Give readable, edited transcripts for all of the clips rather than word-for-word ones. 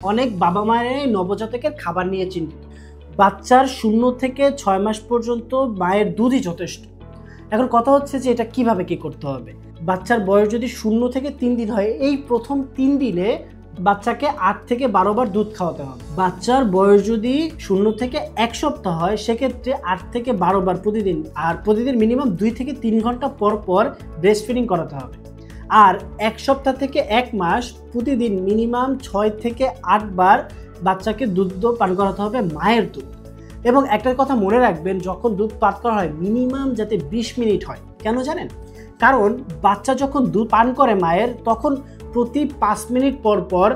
অনেক বাবা মায়েরাই নবজাতকের খাবার নিয়ে চিন্তিত। বাচ্চার 0 থেকে 6 মাস পর্যন্ত মায়ের দুধই যথেষ্ট। এখন কথা হচ্ছে যে এটা কিভাবে কি করতে হবে? বাচ্চার বয়স যদি 0 থেকে 3 দিন হয়, এই প্রথম 3 দিনে বাচ্চাকে 8 থেকে 12 বার দুধ খাওয়াতে হবে। বাচ্চার বয়স যদি 0 থেকে 1 সপ্তাহ হয়, সেক্ষেত্রে 8 থেকে 12 বার প্রতিদিন, আর প্রতিদিন মিনিমাম 2 থেকে 3 ঘন্টা পর পর ব্রেস্ট ফিডিং করাতে হবে। আর 1 সপ্তাহ থেকে 1 মাস প্রতিদিন মিনিমাম 6 থেকে 8 বার বাচ্চাকে দুধ পান করাতে হবে, মায়ের দুধ। এবং একটা কথা মনে রাখবেন, যখন দুধ পান করা হয় মিনিমাম যাতে 20 মিনিট হয়। কেন জানেন? কারণ বাচ্চা যখন দুধ পান করে মায়ের, তখন প্রতি 5 মিনিট পর পর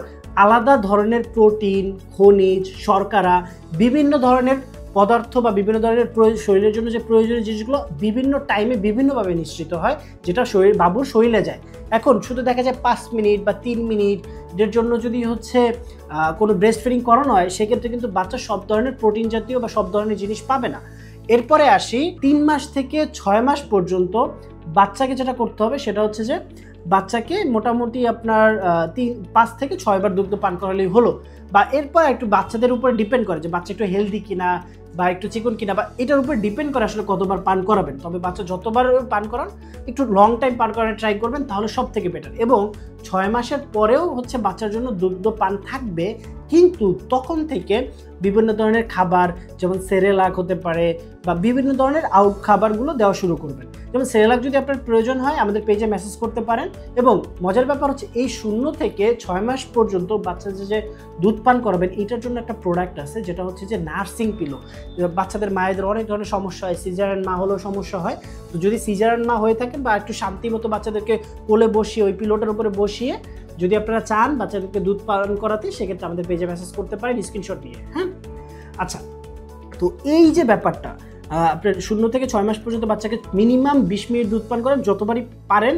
আলাদা ধরনের প্রোটিন, খনিজ, শর্করা, বিভিন্ন ধরনের পদার্থ বা বিভিন্ন ধরনের শরীরের জন্য যে প্রয়োজনীয় জিনিসগুলো বিভিন্ন টাইমে বিভিন্নভাবে নিঃসৃত হয়, যেটা বাবুর শরীরে যায়। এখন শুধু দেখা যায় 5 মিনিট বা 3 মিনিটের জন্য যদি কোনো ব্রেস্ট ফিডিং করানো হয়, সেক্ষেত্রে কিন্তু বাচ্চা সব ধরনের প্রোটিন জাতীয় বা সব ধরনের জিনিস পাবে না। এরপরে আসি 3 মাস থেকে 6 মাস পর্যন্ত বাচ্চাকে যেটা করতে হবে সেটা হচ্ছে যে বাচ্চাকে মোটামুটি আপনার 5 থেকে 6 বার দুগ্ধ পান করালেই হলো। বা এরপর একটু বাচ্চাদের উপরে ডিপেন্ড করে যে বাচ্চা একটু হেলদি কিনা বা একটু চিকন কিনা, বা এটার উপর ডিপেন্ড করে আসলে কতবার পান করাবেন। তবে বাচ্চা যতবার পান করান, একটু লং টাইম পান করার ট্রাই করবেন, তাহলে সব থেকে বেটার। এবং 6 মাসের পরেও বাচ্চার জন্য দুগ্ধ পান থাকবে, কিন্তু তখন থেকে বিভিন্ন ধরনের খাবার, যেমন সেরেলাক হতে পারে বা বিভিন্ন ধরনের খাবারগুলো দেওয়া শুরু করবেন। যেমন সেরেলাক যদি আপনার প্রয়োজন হয়, আমাদের পেজে মেসেজ করতে পারেন। এবং মজার ব্যাপার হচ্ছে, এই 0 থেকে 6 মাস পর্যন্ত বাচ্চা যে দুধ পান করাবেন, এটার জন্য একটা প্রোডাক্ট আছে, যেটা হচ্ছে যে নার্সিং পিলো। বাচ্চাদের মায়েদের অনেক ধরনের সমস্যা হয়, সিজারিয়ান মা হলেও সমস্যা হয়। তো যদি সিজারিয়ান মা হয়ে থাকেন, বা একটু শান্তি মতো বাচ্চাদেরকে কোলে বসিয়ে ওই পিলোটার উপরে বসিয়ে যদি আপনারা চান বাচ্চাদেরকে দুধ পান করাতে, সেক্ষেত্রে আমাদের পেজে মেসেজ করতে পারেন স্ক্রিনশট নিয়ে। হ্যাঁ, আচ্ছা, তো এই যে ব্যাপারটা, আপনার 0 থেকে 6 মাস পর্যন্ত বাচ্চাকে মিনিমাম 20 মিনিট দুধ পান করান, যতবারই পারেন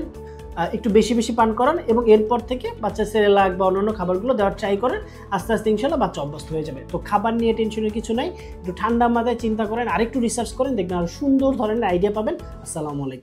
একটু বেশি বেশি পান করান। এবং এরপর থেকে বাচ্চা সেরেলাক বা অন্যান্য খাবারগুলো দেওয়ার ট্রাই করেন। আস্তে আস্তে ইনশাল্লাহ বাচ্চা অভ্যস্ত হয়ে যাবে। তো খাবার নিয়ে টেনশনের কিছু নাই, একটু ঠান্ডা মাথায় চিন্তা করেন, আরেকটু রিসার্চ করেন, দেখবেন আরও সুন্দর ধরনের আইডিয়া পাবেন। আসসালামু আলাইকুম।